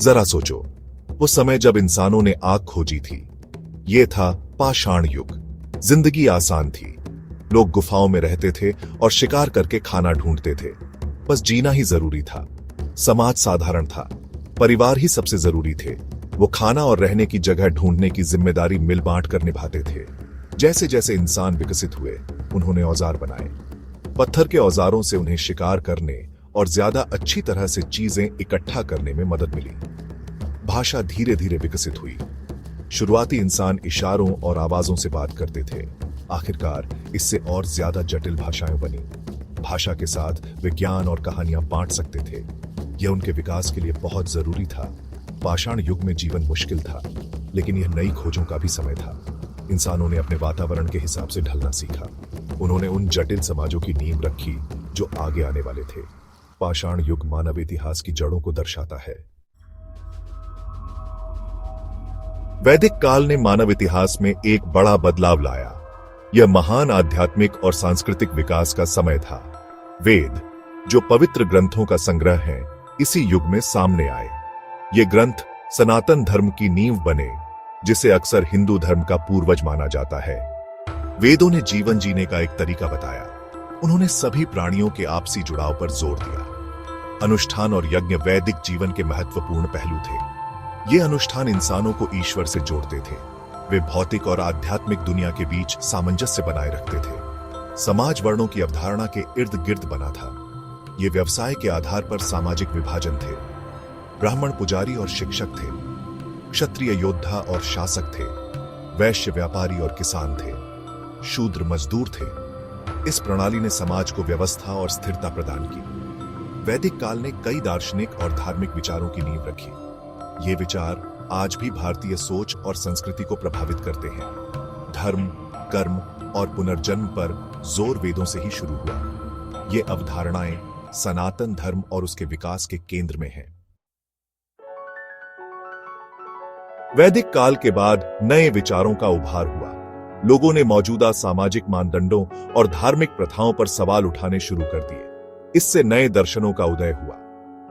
जरा सोचो, वो समय जब इंसानों ने आग खोजी थी। ये था पाषाण युग। जिंदगी आसान थी। लोग गुफाओं में रहते थे और शिकार करके खाना ढूंढते थे। बस जीना ही जरूरी था। समाज साधारण था। परिवार ही सबसे जरूरी थे। वो खाना और रहने की जगह ढूंढने की जिम्मेदारी मिल बांट कर निभाते थे। जैसे जैसे इंसान विकसित हुए, उन्होंने औजार बनाए। पत्थर के औजारों से उन्हें शिकार करने और ज्यादा अच्छी तरह से चीजें इकट्ठा करने में मदद मिली। भाषा धीरे धीरे विकसित हुई। शुरुआती इंसान इशारों और आवाजों से बात करते थे। आखिरकार इससे और ज्यादा जटिल भाषाएं बनी। भाषा के साथ विज्ञान और कहानियां बांट सकते थे। यह उनके विकास के लिए बहुत जरूरी था। पाषाण युग में जीवन मुश्किल था, लेकिन यह नई खोजों का भी समय था। इंसानों ने अपने वातावरण के हिसाब से ढलना सीखा। उन्होंने उन जटिल समाजों की नींव रखी जो आगे आने वाले थे। पाषाण युग मानव इतिहास की जड़ों को दर्शाता है। वैदिक काल ने मानव इतिहास में एक बड़ा बदलाव लाया। यह महान आध्यात्मिक और सांस्कृतिक विकास का समय था। वेद, जो पवित्र ग्रंथों का संग्रह है, इसी युग में सामने आए। ये ग्रंथ सनातन धर्म की नींव बने, जिसे अक्सर हिंदू धर्म का पूर्वज माना जाता है। वेदों ने जीवन जीने का एक तरीका बताया। उन्होंने सभी प्राणियों के आपसी जुड़ाव पर जोर दिया। अनुष्ठान और यज्ञ वैदिक जीवन के महत्वपूर्ण पहलू थे। ये अनुष्ठान इंसानों को ईश्वर से जोड़ते थे। वे भौतिक और आध्यात्मिक दुनिया के बीच सामंजस्य बनाए रखते थे। समाज वर्णों की अवधारणा के इर्द गिर्द बना था। ये व्यवसाय के आधार पर सामाजिक विभाजन थे। ब्राह्मण पुजारी और शिक्षक थे। क्षत्रिय योद्धा और शासक थे। वैश्य व्यापारी और किसान थे। शूद्र मजदूर थे। इस प्रणाली ने समाज को व्यवस्था और स्थिरता प्रदान की। वैदिक काल ने कई दार्शनिक और धार्मिक विचारों की नींव रखी। ये विचार आज भी भारतीय सोच और संस्कृति को प्रभावित करते हैं। धर्म, कर्म और पुनर्जन्म पर जोर वेदों से ही शुरू हुआ। ये अवधारणाएं सनातन धर्म और उसके विकास के केंद्र में हैं। वैदिक काल के बाद नए विचारों का उभार हुआ। लोगों ने मौजूदा सामाजिक मानदंडों और धार्मिक प्रथाओं पर सवाल उठाने शुरू कर दिए। इससे नए दर्शनों का उदय हुआ।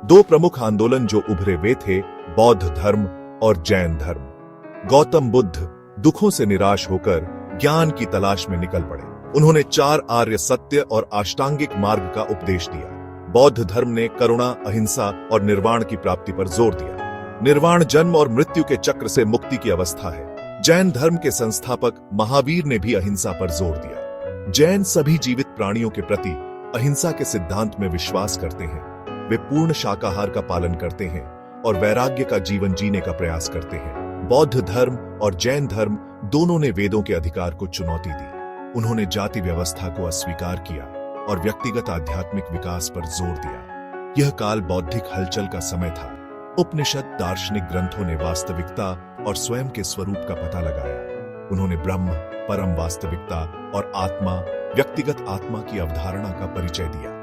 दो प्रमुख आंदोलन जो उभरे वे थे बौद्ध धर्म और जैन धर्म। गौतम बुद्ध दुखों से निराश होकर ज्ञान की तलाश में निकल पड़े। उन्होंने 4 आर्य सत्य और अष्टांगिक मार्ग का उपदेश दिया। बौद्ध धर्म ने करुणा, अहिंसा और निर्वाण की प्राप्ति पर जोर दिया। निर्वाण जन्म और मृत्यु के चक्र से मुक्ति की अवस्था है। जैन धर्म के संस्थापक महावीर ने भी अहिंसा पर जोर दिया। जैन सभी जीवित प्राणियों के प्रति अहिंसा के सिद्धांत में विश्वास करते हैं। वे पूर्ण शाकाहार का पालन करते हैं और वैराग्य का जीवन जीने का प्रयास करते हैं। बौद्ध धर्म और जैन धर्म दोनों ने वेदों के अधिकार को चुनौती दी। उन्होंने जाति व्यवस्था को अस्वीकार किया और व्यक्तिगत आध्यात्मिक विकास पर जोर दिया। यह काल बौद्धिक हलचल का समय था। उपनिषद, दार्शनिक ग्रंथों ने वास्तविकता और स्वयं के स्वरूप का पता लगाया। उन्होंने ब्रह्म, परम वास्तविकता और आत्मा, व्यक्तिगत आत्मा की अवधारणा का परिचय दिया।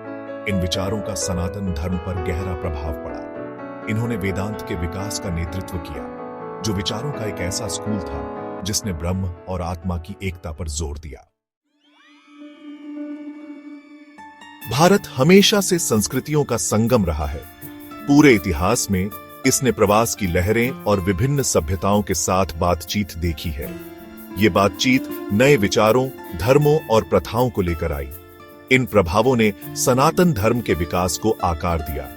इन विचारों का सनातन धर्म पर गहरा प्रभाव पड़ा। इन्होंने वेदांत के विकास का नेतृत्व किया, जो विचारों का एक ऐसा स्कूल था जिसने ब्रह्म और आत्मा की एकता पर जोर दिया। भारत हमेशा से संस्कृतियों का संगम रहा है। पूरे इतिहास में इसने प्रवास की लहरें और विभिन्न सभ्यताओं के साथ बातचीत देखी है। ये बातचीत नए विचारों, धर्मों और प्रथाओं को लेकर आई। इन प्रभावों ने सनातन धर्म के विकास को आकार दिया।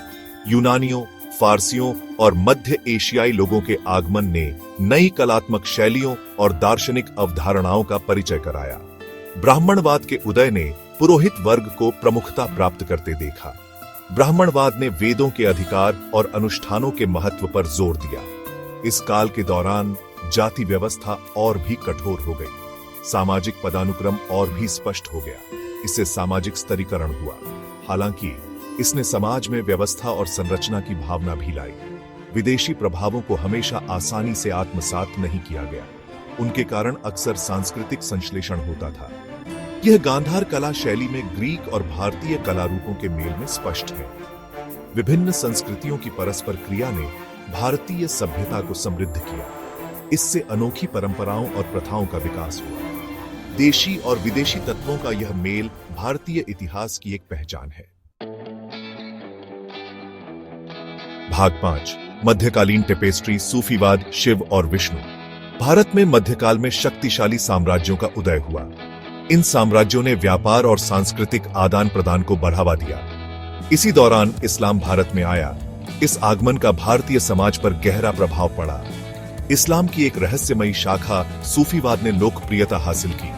यूनानियों, फारसियों और मध्य एशियाई लोगों के आगमन ने नई कलात्मक शैलियों और दार्शनिक अवधारणाओं का परिचय कराया। ब्राह्मणवाद के उदय ने पुरोहित वर्ग को प्रमुखता प्राप्त करते देखा। ब्राह्मणवाद ने वेदों के अधिकार और अनुष्ठानों के महत्व पर जोर दिया। इस काल के दौरान जाति व्यवस्था और भी कठोर हो गई। सामाजिक पदानुक्रम और भी स्पष्ट हो गया। इससे सामाजिक स्तरीकरण हुआ। हालांकि इसने समाज में व्यवस्था और संरचना की भावना भी लाई। विदेशी प्रभावों को हमेशा आसानी से आत्मसात नहीं किया गया। उनके कारण अक्सर सांस्कृतिक संश्लेषण होता था। यह गांधार कला शैली में ग्रीक और भारतीय कला रूपों के मेल में स्पष्ट है। विभिन्न संस्कृतियों की परस्पर क्रिया ने भारतीय सभ्यता को समृद्ध किया। इससे अनोखी परंपराओं और प्रथाओं का विकास हुआ। देशी और विदेशी तत्वों का यह मेल भारतीय इतिहास की एक पहचान है। भाग 5, मध्यकालीन टेपेस्ट्री, सूफीवाद, शिव और विष्णु। भारत में मध्यकाल में शक्तिशाली साम्राज्यों का उदय हुआ। इन साम्राज्यों ने व्यापार और सांस्कृतिक आदान प्रदान को बढ़ावा दिया। इसी दौरान इस्लाम भारत में आया। इस आगमन का भारतीय समाज पर गहरा प्रभाव पड़ा। इस्लाम की एक रहस्यमयी शाखा सूफीवाद ने लोकप्रियता हासिल की।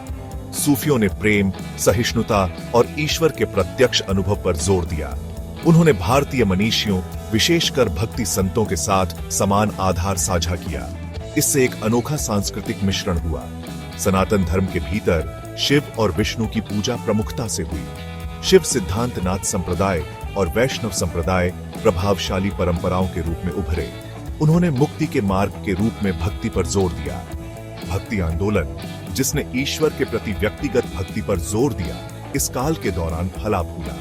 सूफियों ने प्रेम, सहिष्णुता और ईश्वर के प्रत्यक्ष अनुभव पर जोर दिया। उन्होंने भारतीय मनीषियों, विशेषकर भक्ति संतों के साथ समान आधार साझा किया। इससे एक अनोखा सांस्कृतिक मिश्रण हुआ। सनातन धर्म के भीतर शिव और विष्णु की पूजा प्रमुखता से हुई। शिव सिद्धांतनाथ संप्रदाय और वैष्णव संप्रदाय प्रभावशाली परंपराओं के रूप में उभरे। उन्होंने मुक्ति के मार्ग के रूप में भक्ति पर जोर दिया। भक्ति आंदोलन, जिसने ईश्वर के प्रति व्यक्तिगत भक्ति पर जोर दिया, इस काल के दौरान फला फूला।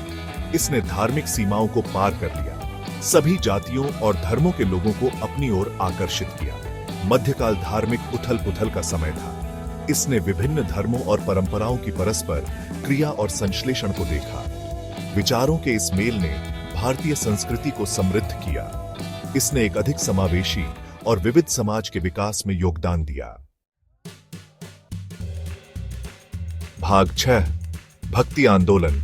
इसने धार्मिक सीमाओं को पार कर लिया, सभी जातियों और धर्मों के लोगों को अपनी ओर आकर्षित किया। मध्यकाल धार्मिक उथल पुथल का समय था। इसने विभिन्न धर्मों और परंपराओं की परस्पर क्रिया और संश्लेषण को देखा। विचारों के इस मेल ने भारतीय संस्कृति को समृद्ध किया। इसने एक अधिक समावेशी और विविध समाज के विकास में योगदान दिया। भाग 6, भक्ति आंदोलन,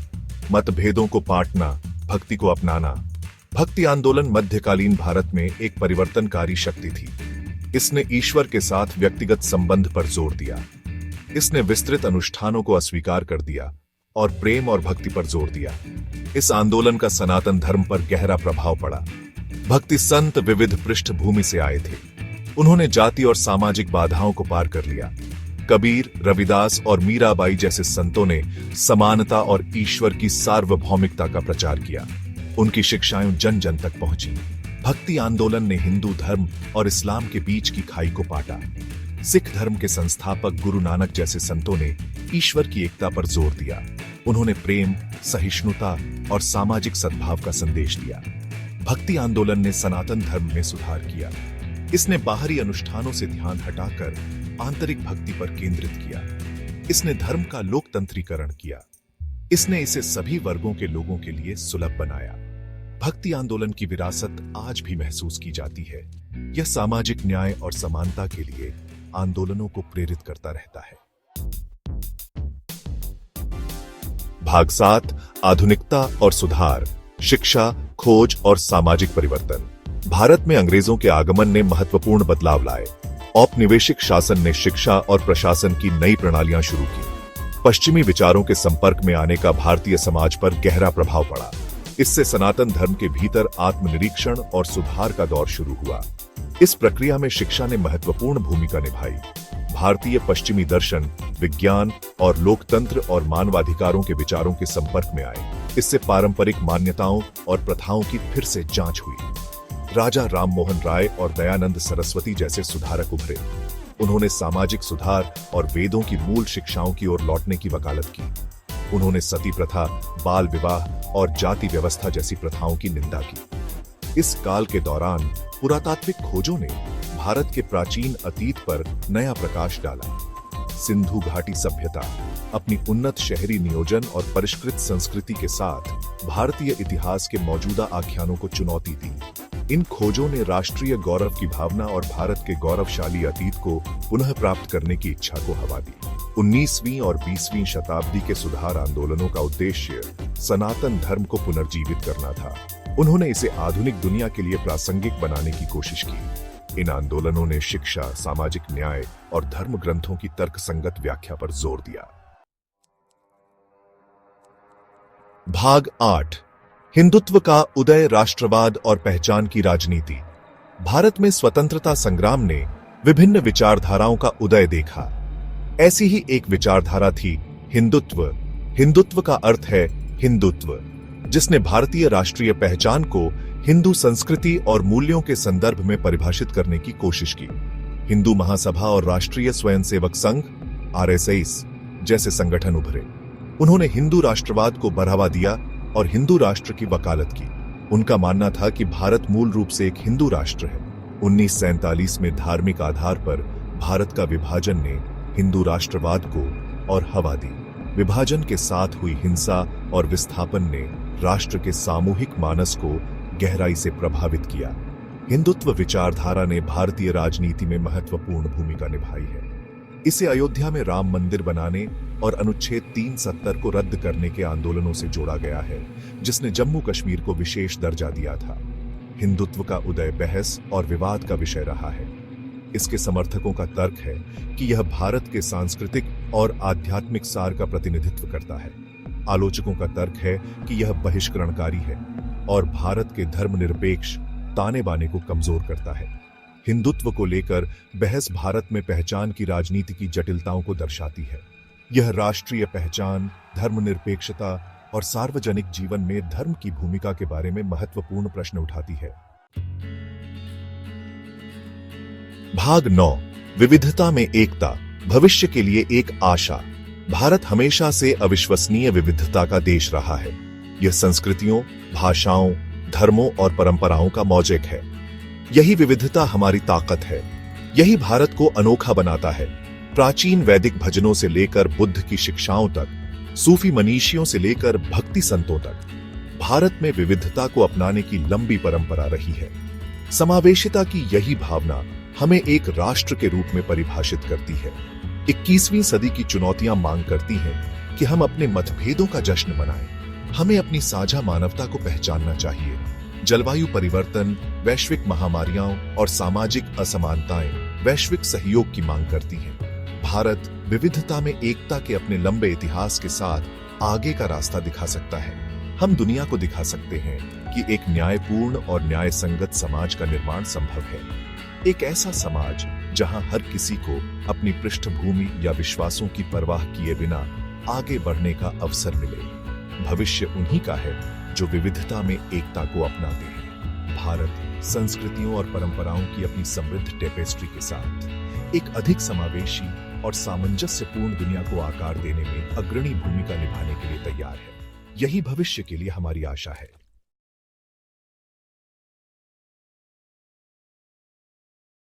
मतभेदों को पाटना, भक्ति को अपनाना। भक्ति आंदोलन मध्यकालीन भारत में एक परिवर्तनकारी शक्ति थी। इसने ईश्वर के साथ व्यक्तिगत संबंध पर जोर दिया। इसने विस्तृत अनुष्ठानों को अस्वीकार कर दिया और प्रेम और भक्ति पर जोर दिया। इस आंदोलन का सनातन धर्म पर गहरा प्रभाव पड़ा। भक्ति संत विविध पृष्ठभूमि से आए थे। उन्होंने जाति और सामाजिक बाधाओं को पार कर लिया। कबीर, रविदास और मीराबाई जैसे संतों ने समानता और ईश्वर की सार्वभौमिकता का प्रचार किया। उनकी शिक्षाएं जन जन तक पहुंची। भक्ति आंदोलन ने हिंदू धर्म और इस्लाम के बीच की खाई को पाटा। सिख धर्म के संस्थापक गुरु नानक जैसे संतों ने ईश्वर की एकता पर जोर दिया। उन्होंने प्रेम, सहिष्णुता और सामाजिक सद्भाव का संदेश दिया। भक्ति आंदोलन ने सनातन धर्म में सुधार किया। इसने बाहरी अनुष्ठानों से ध्यान हटाकर आंतरिक भक्ति पर केंद्रित किया। इसने धर्म का लोकतंत्रीकरण किया। इसने इसे सभी वर्गों के लोगों के लिए सुलभ बनाया। भक्ति आंदोलन की विरासत आज भी महसूस की जाती है। यह सामाजिक न्याय और समानता के लिए आंदोलनों को प्रेरित करता रहता है। भाग 7, आधुनिकता और सुधार, शिक्षा, खोज और सामाजिक परिवर्तन। भारत में अंग्रेजों के आगमन ने महत्वपूर्ण बदलाव लाए। औपनिवेशिक शासन ने शिक्षा और प्रशासन की नई प्रणालियां शुरू की। पश्चिमी विचारों के संपर्क में आने का भारतीय समाज पर गहरा प्रभाव पड़ा। इससे सनातन धर्म के भीतर आत्मनिरीक्षण और सुधार का दौर शुरू हुआ। इस प्रक्रिया में शिक्षा ने महत्वपूर्ण भूमिका निभाई। भारतीय पश्चिमी दर्शन, विज्ञान और लोकतंत्र और मानवाधिकारों के विचारों के संपर्क में आए। इससे पारंपरिक मान्यताओं और प्रथाओं की फिर से जांच हुई। राजा राममोहन राय और दयानंद सरस्वती जैसे सुधारक उभरे। उन्होंने सामाजिक सुधार और वेदों की मूल शिक्षाओं की ओर लौटने की वकालत की। उन्होंने सती प्रथा, बाल विवाह और जाति व्यवस्था जैसी प्रथाओं की निंदा की। इस काल के दौरान पुरातात्विक खोजों ने भारत के प्राचीन अतीत पर नया प्रकाश डाला। सिंधु घाटी सभ्यता अपनी उन्नत शहरी नियोजन और परिष्कृत संस्कृति के साथ भारतीय इतिहास के मौजूदा आख्यानों को चुनौती दी। इन खोजों ने राष्ट्रीय गौरव की भावना और भारत के गौरवशाली अतीत को पुनः प्राप्त करने की इच्छा को हवा दी। 19वीं और 20वीं शताब्दी के सुधार आंदोलनों का उद्देश्य सनातन धर्म को पुनर्जीवित करना था। उन्होंने इसे आधुनिक दुनिया के लिए प्रासंगिक बनाने की कोशिश की। इन आंदोलनों ने शिक्षा, सामाजिक न्याय और धर्म ग्रंथों की तर्कसंगत व्याख्या पर जोर दिया। भाग 8, हिंदुत्व का उदय, राष्ट्रवाद और पहचान की राजनीति। भारत में स्वतंत्रता संग्राम ने विभिन्न विचारधाराओं का उदय देखा। ऐसी ही एक विचारधारा थी हिंदुत्व। हिंदुत्व का अर्थ है हिंदुत्व, जिसने भारतीय राष्ट्रीय पहचान को हिंदू संस्कृति और मूल्यों के संदर्भ में परिभाषित करने की कोशिश की। हिंदू महासभा और राष्ट्रीय स्वयंसेवक संघ (आरएसएस) जैसे संगठन उभरे। उन्होंने हिंदू राष्ट्रवाद को बढ़ावा दिया और हिंदू राष्ट्र की वकालत की। उनका मानना था कि भारत मूल रूप से एक हिंदू राष्ट्र है। 1947 में धार्मिक आधार पर भारत का विभाजन ने हिंदू राष्ट्रवाद को और हवा दी। विभाजन के साथ हुई हिंसा और विस्थापन ने राष्ट्र के सामूहिक मानस को गहराई से प्रभावित किया। हिंदुत्व विचारधारा ने भारतीय राजनीति में महत्वपूर्ण भूमिका निभाई है। इसे अयोध्या में राम मंदिर बनाने और अनुच्छेद 370 को रद्द करने के आंदोलनों से जोड़ा गया है, जिसने जम्मू कश्मीर को विशेष दर्जा दिया था। हिंदुत्व का उदय बहस और विवाद का विषय रहा है। इसके समर्थकों का तर्क है कि यह भारत के सांस्कृतिक और आध्यात्मिक सार का प्रतिनिधित्व करता है। आलोचकों का तर्क है कि यह बहिष्करणकारी है और भारत के धर्मनिरपेक्ष ताने बाने को कमजोर करता है। हिंदुत्व को लेकर बहस भारत में पहचान की राजनीति की जटिलताओं को दर्शाती है। यह राष्ट्रीय पहचान, धर्मनिरपेक्षता और सार्वजनिक जीवन में धर्म की भूमिका के बारे में महत्वपूर्ण प्रश्न उठाती है। भाग 9, विविधता में एकता, भविष्य के लिए एक आशा। भारत हमेशा से अविश्वसनीय विविधता का देश रहा है। यह संस्कृतियों, भाषाओं, धर्मों और परंपराओं का मौजेक है। यही विविधता हमारी ताकत है। यही भारत को अनोखा बनाता है। प्राचीन वैदिक भजनों से लेकर बुद्ध की शिक्षाओं तक, सूफी मनीषियों से लेकर भक्ति संतों तक, भारत में विविधता को अपनाने की लंबी परंपरा रही है। समावेशिता की यही भावना हमें एक राष्ट्र के रूप में परिभाषित करती है। 21वीं सदी की चुनौतियां मांग करती हैं कि हम अपने मतभेदों का जश्न मनाएं। हमें अपनी साझा मानवता को पहचानना चाहिए। जलवायु परिवर्तन, वैश्विक महामारियां और सामाजिक असमानताएं वैश्विक सहयोग की मांग करती हैं। भारत विविधता में एकता के अपने लंबे इतिहास के साथ आगे का रास्ता दिखा सकता है। हम दुनिया को दिखा सकते हैं कि एक न्यायपूर्ण और न्याय संगत समाज का निर्माण संभव है। एक ऐसा समाज जहां हर किसी को अपनी पृष्ठभूमि या विश्वासों की परवाह किए बिना आगे बढ़ने का अवसर मिले। भविष्य उन्हीं का है जो विविधता में एकता को अपनाते हैं। भारत संस्कृतियों और परंपराओं की अपनी समृद्ध टेपेस्ट्री के साथ एक अधिक समावेशी और सामंजस्यपूर्ण दुनिया को आकार देने में अग्रणी भूमिका निभाने के लिए तैयार है। यही भविष्य के लिए हमारी आशा है।